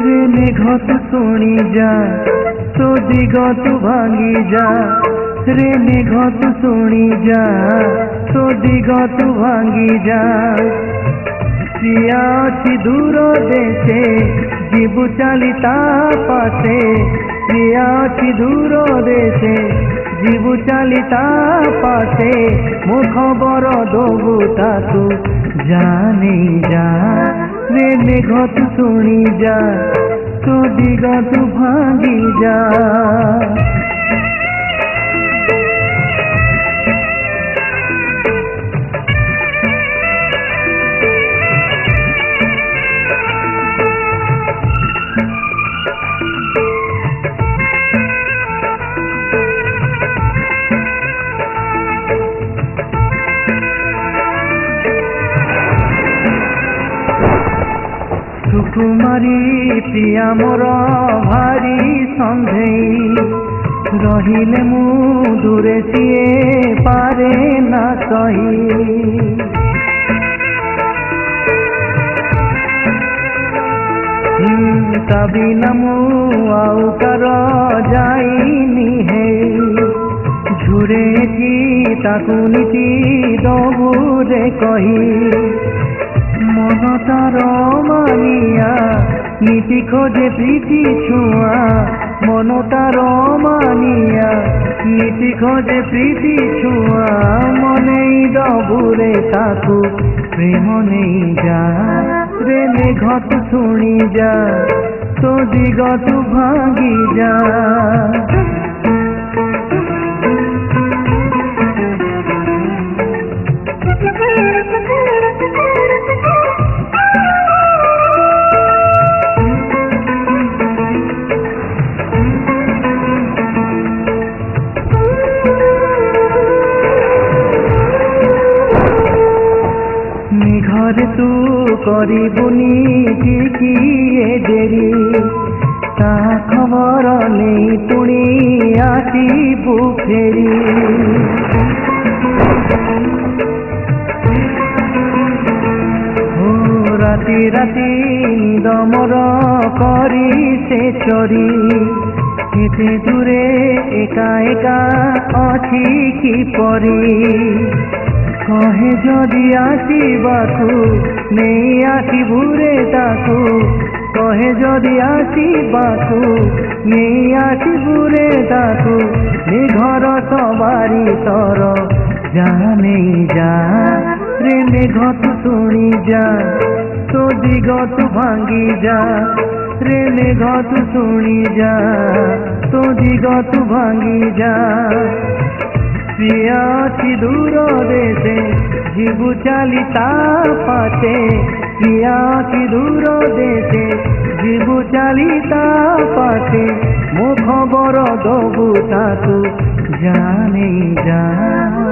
रे मेघ तू शुणी जा तो दिग तू भांगी जा रे मेघ तू शुणी जा तो दिग तू भांगी जा किया अछि दूर देशे जीवु चलिता पासे किया अछि दूर देशे जीवु चलिता पासे मो खबर दबु ताकू जाने जा रे मेघ तू शुणी जा तो दिग तू भांगी जा सुकुमारी प्रिया मोर भारी संधेई रहिले मु दूरे सिए पारे ना सही कभी नमु आउ कर जाइनी है झुरे की ताकू नीति दबुरे कही मन तार मानिया नीति खोजे प्रीति छुआ मन तार मानिया नीति खोजे प्रीति छुआ मन दबुरे ताकू प्रेम नहीं जा रे मेघ तू शुणी जा तो दिग तू भांगी जा घरे तू करिबुनी टिकिए देरी ता खबर नहीं पुणी आसीबु फेरी हो राति राति दमर करी से चोरी केते दूरे एका एका अछि की परी कहे जदि आसबाकू नहीं आसबू रे ताकू कहे जदि आसबाकू नहीं आसबू रे ताकू मेघर सवारी तर जा नहीं जा रे मेघ तू शुणी जा तो दिग तू भांगी जा रे मेघ तू शुणी जा तो दिग तू भांगी जा प्रिया अछि दूर देशे जीवु चलिता पासे प्रिया अछि दूर देशे जीवु चलिता पासे मो खबर दबु ताकू जाने जा।